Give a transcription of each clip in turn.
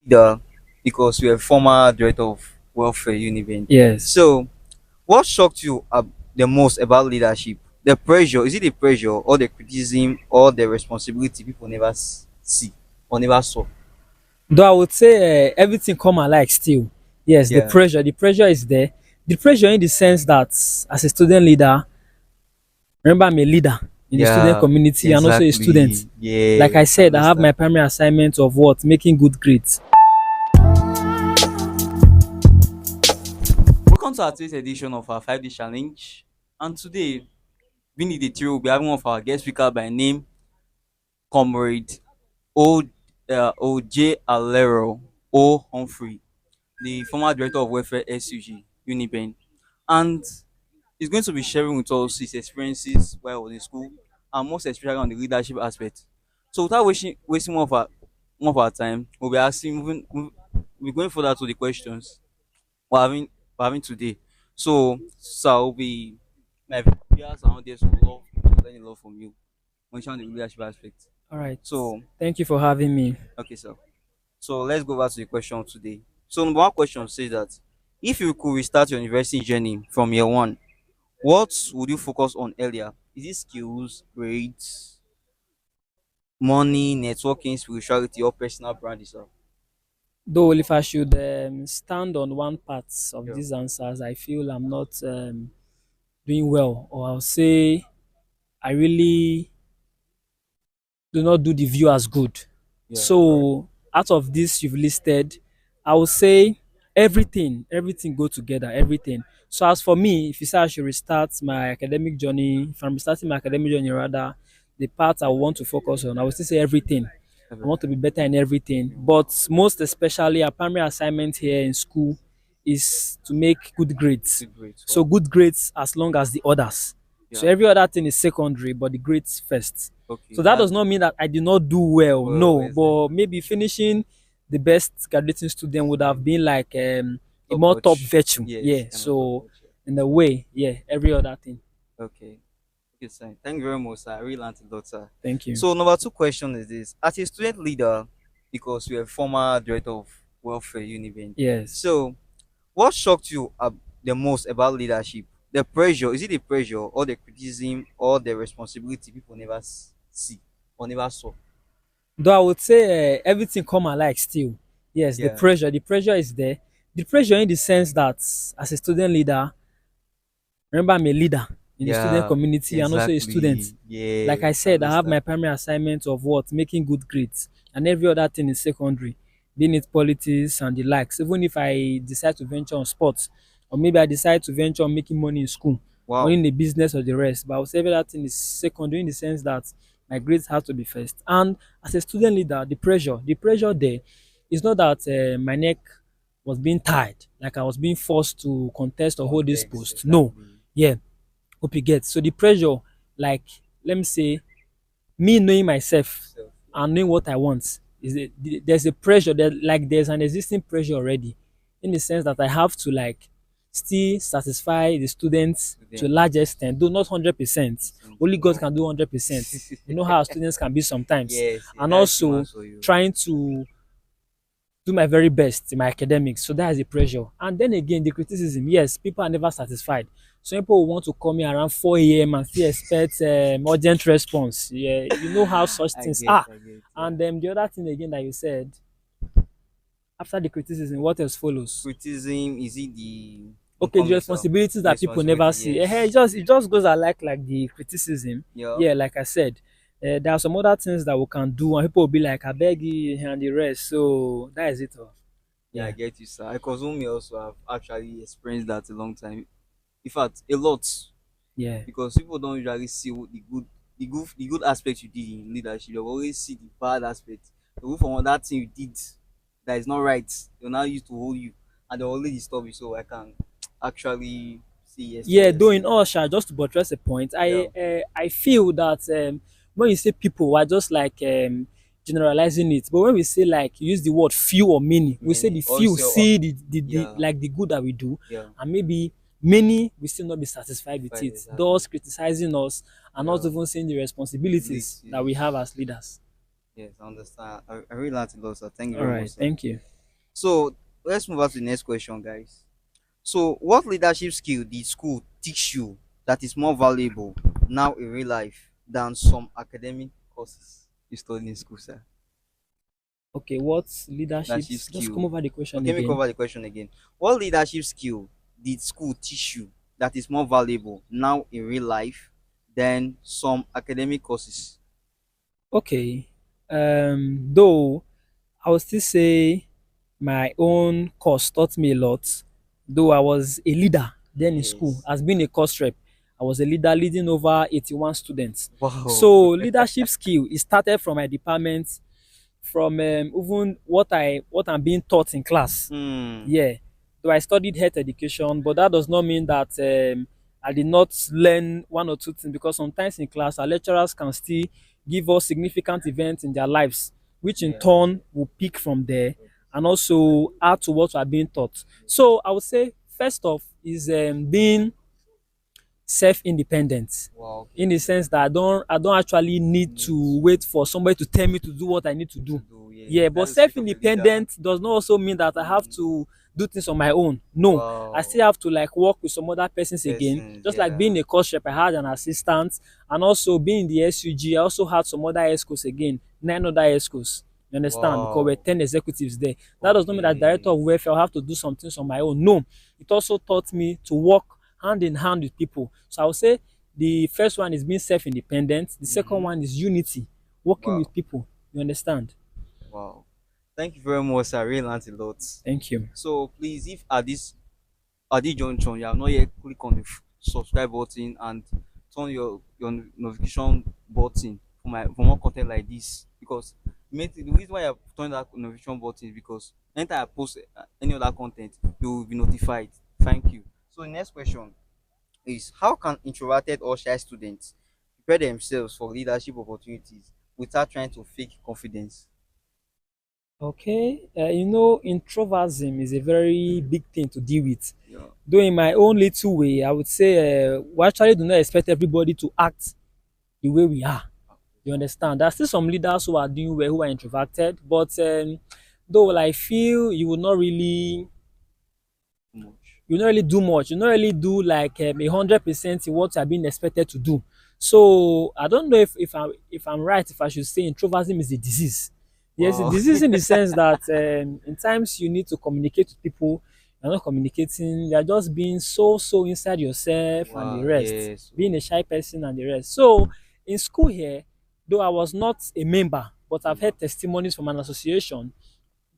leader because you're a former director of welfare Uniben. Yes. So, what shocked you the most about leadership? The pressure, is it the pressure or the criticism or the responsibility people never see or never saw? Though I would say everything come alike still. Yes, the Yeah, pressure. The pressure is there. The pressure in the sense that as a student leader, remember I'm a leader in the student yeah, community and also a student. exactly. Like I Yes, I said, I have my understand. primary assignment of what? Making good grades. Welcome to our today's edition of our 5D challenge. And today, we need a trio. We'll be having one of our guest speaker by name Comrade O OJ Alero O Humphrey, the former director of welfare SUG Uniben. And he's going to be sharing with us his experiences while he was in school and most especially on the leadership aspect. So without wasting more of our time, we'll be asking we're going further to the questions we're having today. So I'll be my viewers and audience will love to learn a lot from you when on the leadership aspect. All right. So Thank you for having me. okay, so let's go back to the question of today. So number one question says that if you could restart your university journey from year one, what would you focus on earlier? Is it skills, grades, money, networking, spirituality, or personal brand itself? Though if I should stand on one part of Yeah, these answers, I feel I'm not doing well, or I'll say I really do not do the view as good. yeah, correct. So out of this you've listed, I would say everything go together, everything. So as for me, if you say I should restart my academic journey, if I'm restarting my academic journey rather, the part I want to focus on, I would still say everything. I want Everything. to be better in everything. But most especially our primary assignment here in school is to make good grades. Good grades. So Wow. good grades as long as the others. So Yeah. every other thing is secondary, but the grades first. So Okay, that that's does not mean that I did not do well. well, No, exactly. but maybe finishing the best graduating student would have been like a Top more top notch. virtue. Yes, Yeah. kind of top So notch. in a way, yeah, every other thing. Yeah. Okay. Okay, sir. Thank you very much, sir. I really learned a lot, sir. Thank you. So number two question is this: as a student leader, because you're a former director of welfare Uniben, Yes. so what shocked you the most about leadership? The pressure, is it the pressure or the criticism or the responsibility people never see or never saw? Though I would say everything come alike still. Yes, the Yeah, pressure. The pressure is there. The pressure in the sense that as a student leader, remember I'm a leader in the student yeah, community and also a student. exactly. Like I Yes, I said, I have my understand. primary assignment of what? Making good grades. And every other thing is secondary, being it politics and the likes. Even if I decide to venture on sports, or maybe I decide to venture on making money in school, or Wow. in the business or the rest. But I would say every other thing is secondary in the sense that my grades have to be first. And as a student leader, the pressure there is not that my neck was being tied, like I was being forced to contest or hold this Context, post. No. exactly. Yeah, hope you get. So the pressure, like let me say, me knowing myself Self, yeah. and knowing what I want there's a pressure there, like there's an existing pressure already, in the sense that I have to like still satisfy the students to a Students. large extent, though not 100%. Only God Wow. can do 100%. You know how students can be sometimes, Yes, yes, and that is human also for you. trying to do my very best in my academics. So that is the pressure. And then again, the criticism. Yes, people are never satisfied. Some people will want to call me around 4 a.m. and still expect urgent response. Yeah, you know how such things are. I get, yeah. And the other thing again that you said, after the criticism, what else follows? Criticism, is it the Okay, the incoming self? responsibilities that people never Responsibility, see. It yes. just goes alike like the criticism. Yeah. Yeah, like I said, there are some other things that we can do, and people will be like, "I beg you," and the rest. So that is it all. Yeah, I Yeah, get you, sir. I consume me also have actually experienced that a long time. In fact, a lot. yeah. Because people don't usually see the good aspects you did in leadership. They always see the bad aspects. They look for that thing you did that is not right. They'll now use to hold you and they'll only disturb you so I can actually say yes to Yeah, what you're though in saying. all, Sha, just to buttress a point, Yeah. I feel that when you say people, we're just like generalizing it. But when we say like use the word few or many, we say Many the few also see the yeah, like the good that we do, yeah. and maybe many will still not be satisfied with Right, it. exactly. Thus criticizing us and not Yeah. even seeing the responsibilities that we Abilities. have as leaders. Yes, I understand. I really learned a lot, sir. Thank you All very much, right, sir. thank you. So let's move on to the next question, guys. So, what leadership skill did school teach you that is more valuable now in real life than some academic courses you study in school, sir? Okay, what Leadership leaderships? Just come skill. over the question Okay, let me again. cover the question again. What leadership skill did school teach you that is more valuable now in real life than some academic courses? Okay. Though I would still say my own course taught me a lot. Though I was a leader then in school, Yes. as being a course rep, I was a leader leading over 81 students. Wow. So leadership skill it started from my department, from even what I'm being taught in class. Hmm. Yeah, though I studied health education, but that does not mean that I did not learn one or two things, because sometimes in class our lecturers can still give us significant events in their lives, which in Yeah. turn will pick from there and also add to what we are being taught. So I would say first off is being self-independent, Wow. Okay. in the sense that I don't actually need Need to wait for somebody to tell me to do what I need to to do. do. Yeah, Yeah. but That's the spirit of a leader. self-independent does not also mean that I have Mm. to do things on my own. No, I Wow. still have to like work with some other persons again. Persons. Just like being Yeah. a coach rep, I had an assistant, and also being in the SUG, I also had some other ESCOs again, 9 other ESCOs. You understand? Because we're Wow. 10 executives there. That does not mean that director Okay. of welfare will have to do some things on my own. No, it also taught me to work hand in hand with people. So I would say the first one is being self-independent. The second Mm-hmm. one is unity, working with Wow. people. You understand? Wow. Thank you very much, sir. I really learned a lot. Thank you. So please, if at this junction you have not yet click on the subscribe button and turn your notification button for more content like this, because the reason why I turn that notification button is because anytime I post any other content, you will be notified. Thank you. So the next question is, how can introverted or shy students prepare themselves for leadership opportunities without trying to fake confidence? Okay, introversion is a very big thing to deal with. Yeah. Though in my own little way, I would say we actually do not expect everybody to act the way we are. You understand? There are still some leaders who are doing well, who are introverted, but though I feel Too much. you don't really do much. You don't really do like 100% in what you are being expected to do. So I don't know if I'm right if I should say introversion is a disease. Yes, a Wow. disease in the sense that in times you need to communicate with people, you're not communicating. You're just being so inside yourself and the Wow. rest, Yes. being a shy person and the rest. So in school here, though I was not a member, but I've Member. heard testimonies from an association,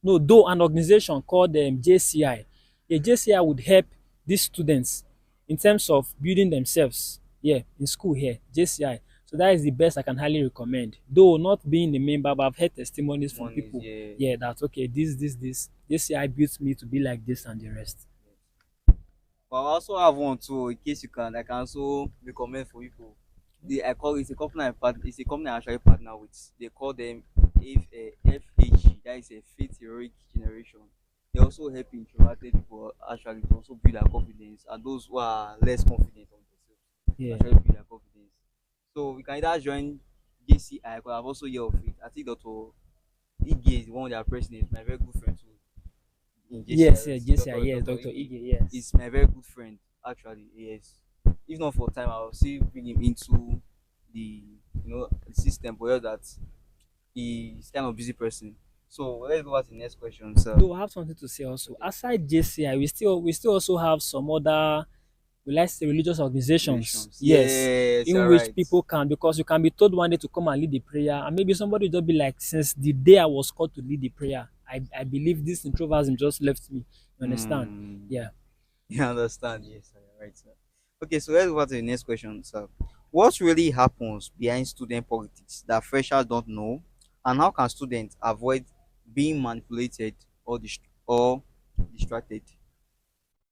no, though an organization called JCI. A JCI would help these students in terms of building themselves. Yeah, in school here, JCI. So that is the best I can highly recommend. Though not being a member, but I've heard testimonies from One is, people. yeah. Yeah, that okay, this JCI built me to be like this and the rest. But I also have one too, in case you can. I can also recommend for people. I call it's a company it's a company I actually partner with. They call them FHG. That is a Faith Heroic Generation. They also help introverted people actually to also build their confidence, and those who are less confident on themselves to Yeah. actually build their confidence. So we can either join JCI, because I've also heard of it. I think Dr. Ige is one of their presidents, my very good friend too in Yes, yeah, JCRS. JCI, Dr. yes, Dr. Dr. Ige Ige, yes. is my very good friend, actually. Yes. If not for time, I'll still bring him into the the system, but that he's kind of busy person. So let's go on to the next question, sir. Though I have something to say also. Okay. Aside JCI, we still also have some other, we like say, religious organizations. Relations. Yes, Yes, in you're which right. people can, because you can be told one day to come and lead the prayer, and maybe somebody will just be like, since the day I was called to lead the prayer, I believe this introversion just left me. You understand? Hmm. Yeah. You understand? Yes, sir. You're right, sir. Okay, so let's go on to the next question, sir. What really happens behind student politics that freshers don't know, and how can students avoid being manipulated or distracted?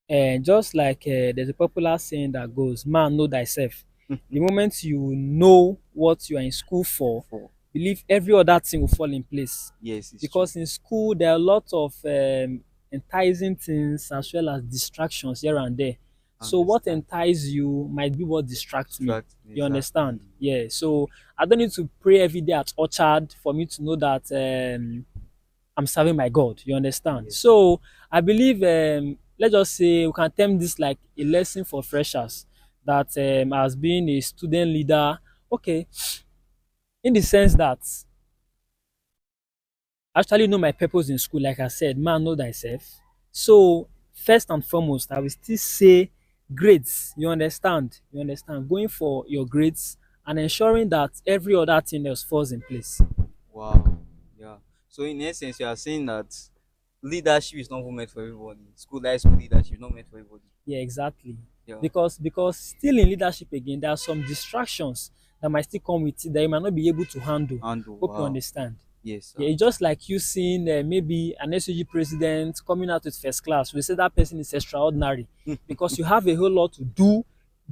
And just like there's a popular saying that goes, man, know thyself. The moment you know what you are in school for, For believe every other thing will fall in place. yes, it's true. Because in school, there are a lot of enticing things as well as distractions here and there. So what Understand? entices you might be what distracts me. Distract You understand? exactly. Yeah. So I don't need to pray every day at Orchard for me to know that I'm serving my God. You understand? Yes, sir. So I believe, let's just say we can term this like a lesson for freshers that, as being a student leader, okay, in the sense that I actually know my purpose in school. Like I said, man, know thyself. So first and foremost, I will still say grades. You understand? You understand? Going for your grades and ensuring that every other thing else falls in place. Wow. Yeah. So in essence, you are saying that leadership is not meant for everybody. School high school leadership is not meant for everybody. Yeah, exactly. Yeah. Because still in leadership again, there are some distractions that might still come with it that you might not be able to handle. And Hope you wow. understand. Yes, Yeah, sir. it's just like you seeing maybe an SOG president coming out with first class. We say that person is extraordinary because you have a whole lot to do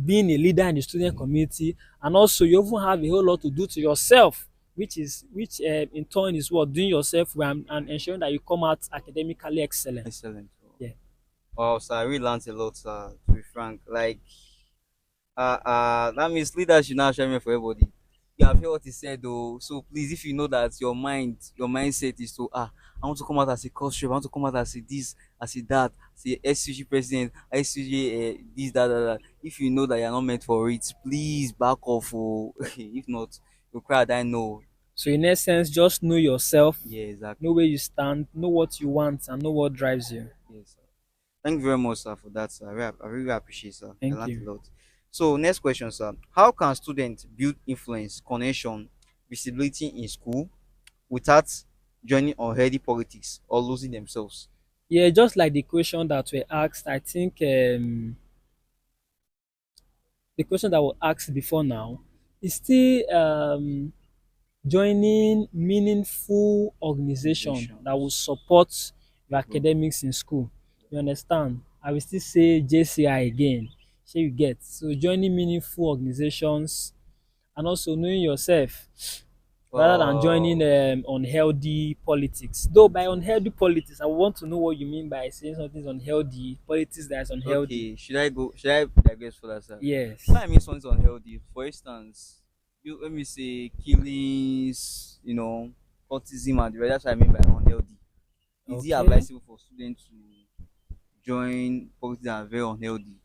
being a leader in the student community, and also you even have a whole lot to do to yourself, which in turn is what doing yourself well, and ensuring that you come out academically excellent. Excellent. Yeah. Wow, sir, I really learned a lot, sir, to be frank. Like, that means leaders should not share me for everybody. You have heard what he said, though. So please, if you know that your mindset is to, I want to come out as a costume, I want to come out as a this, as a that, as a SCG president, SCG this, that, that, that. If you know that you're not meant for it, please back off. Oh. If not, you cry that I know. So in essence, just know yourself, Yeah, know exactly. where you stand, know what you want, and know what drives you. Yes, sir. Thank you very much, sir, for that, sir. I really appreciate, sir. I Thank learned you. a lot. So, next question, sir. How can students build influence, connection, visibility in school without joining unhealthy politics or losing themselves? Yeah, just like the question that were asked, I think the question that was asked before now is still joining meaningful organization that will Organizations. support your Bro. academics in school. You understand? I will still say JCI again. Shey you get? So joining meaningful organizations and also knowing yourself rather than joining Oh, unhealthy politics. Though by true. unhealthy politics, I want to know what you mean by saying something is unhealthy, politics that is unhealthy. Okay, should I go? Should I digress for that, sir? Yes. When I mean something unhealthy, for instance, you let me say killings, cultism and the rest. That's what I mean by unhealthy. Is it Okay. advisable for students to join politics that are very unhealthy?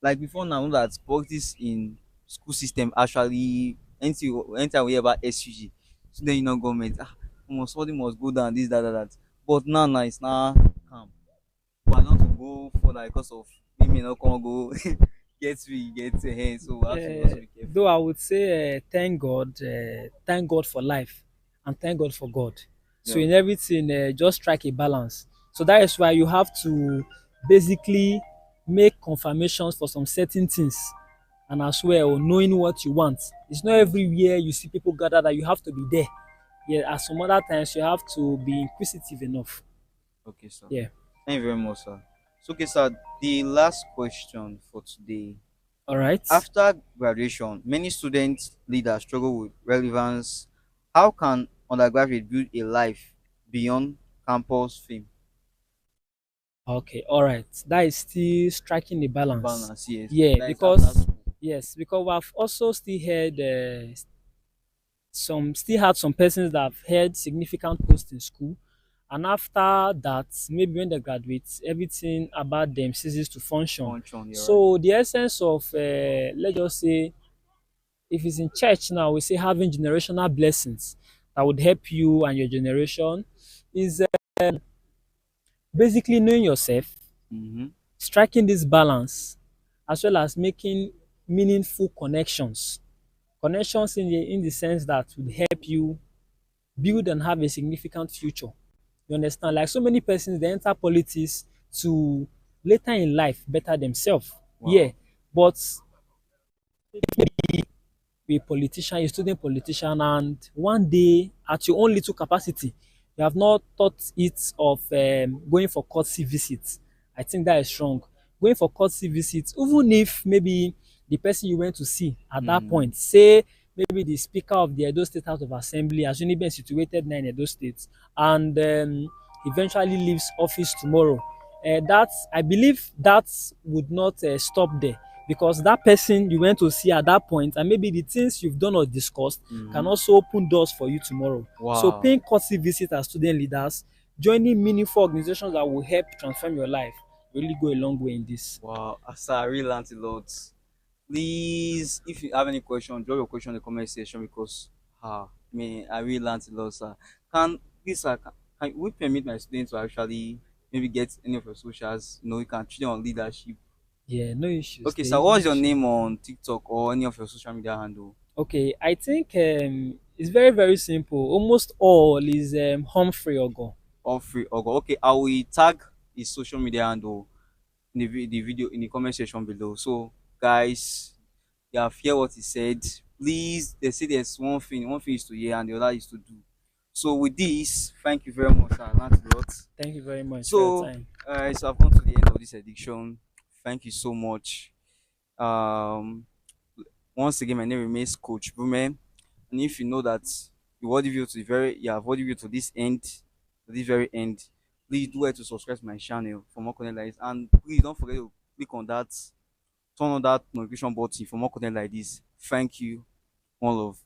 Like before now, know that politics in school system actually anytime we hear about SUG, student union government, somebody must go down, this, that, that, that. But now it's now calm. But not to go for that because of women not come go get a hand. So we have to also be careful. Though I would say thank God for life, and thank God for God. So Yeah. in everything, just strike a balance. So that is why you have to basically make confirmations for some certain things, and as well knowing what you want. It's not everywhere you see people gather that you have to be there. Yeah, at some other times you have to be inquisitive enough. Okay, sir. Yeah. Thank you very much, sir. So okay, sir, the last question for today. All right. After graduation, many student leaders struggle with relevance. How can undergraduate build a life beyond campus fame? Okay, all right. That is still striking the balance. Balance, yes. Yeah, That is after because school. yes, because we've also still heard some still had some persons that have held significant posts in school, and after that, maybe when they graduate, everything about them ceases to function. Function, you're right. So the essence of let's just say, if it's in church now, we say having generational blessings that would help you and your generation is basically knowing yourself, Mm-hmm. striking this balance, as well as making meaningful connections. Connections in the sense that would help you build and have a significant future. You understand? Like so many persons, they enter politics to later in life better themselves. Yeah, Wow. but be a politician, a student politician, and one day at your own little capacity, you have not thought it of going for courtesy visits. I think that is wrong. Going for courtesy visits, even if maybe the person you went to see at that Mm. point, say maybe the Speaker of the Edo State House of Assembly has only been situated now in Edo State, and eventually leaves office tomorrow. That I believe that would not stop there, because that person you went to see at that point and maybe the things you've done or discussed can Mm-hmm. also open doors for you tomorrow. So Wow. paying courtesy visit as student leaders joining meaningful organizations that will help transform your life really go a long way in this. Wow, sir, I really learned a lot. Please, if you have any question, drop your question in the comment section because me, I really learned a lot, sir. Can please, sir, can we permit my students to actually maybe get any of your socials? You know, you can treat them on leadership. Yeah, no issues. Okay, There sir, isn't what's your issue. name on TikTok or any of your social media handle? Okay, I think it's very very simple. Almost all is Humphrey Ogo. Humphrey Ogo. Okay, I will tag his social media handle in the video in the comment section below. So, guys, you have heard what he said. Please, they say there's one thing is to hear and the other is to do. So, with this, thank you very much, sir. I learned a lot. Thank you very much for your So, time. so I've come to the end of this edition. Thank you so much. Um, Once again, my name remains Coach Bume. And if you know that you watch the video to the very, yeah, watch the video to this end, to this very end, please do it to subscribe to my channel for more content like this. And please don't forget to click on that, turn on that notification button for more content like this. Thank you. One love.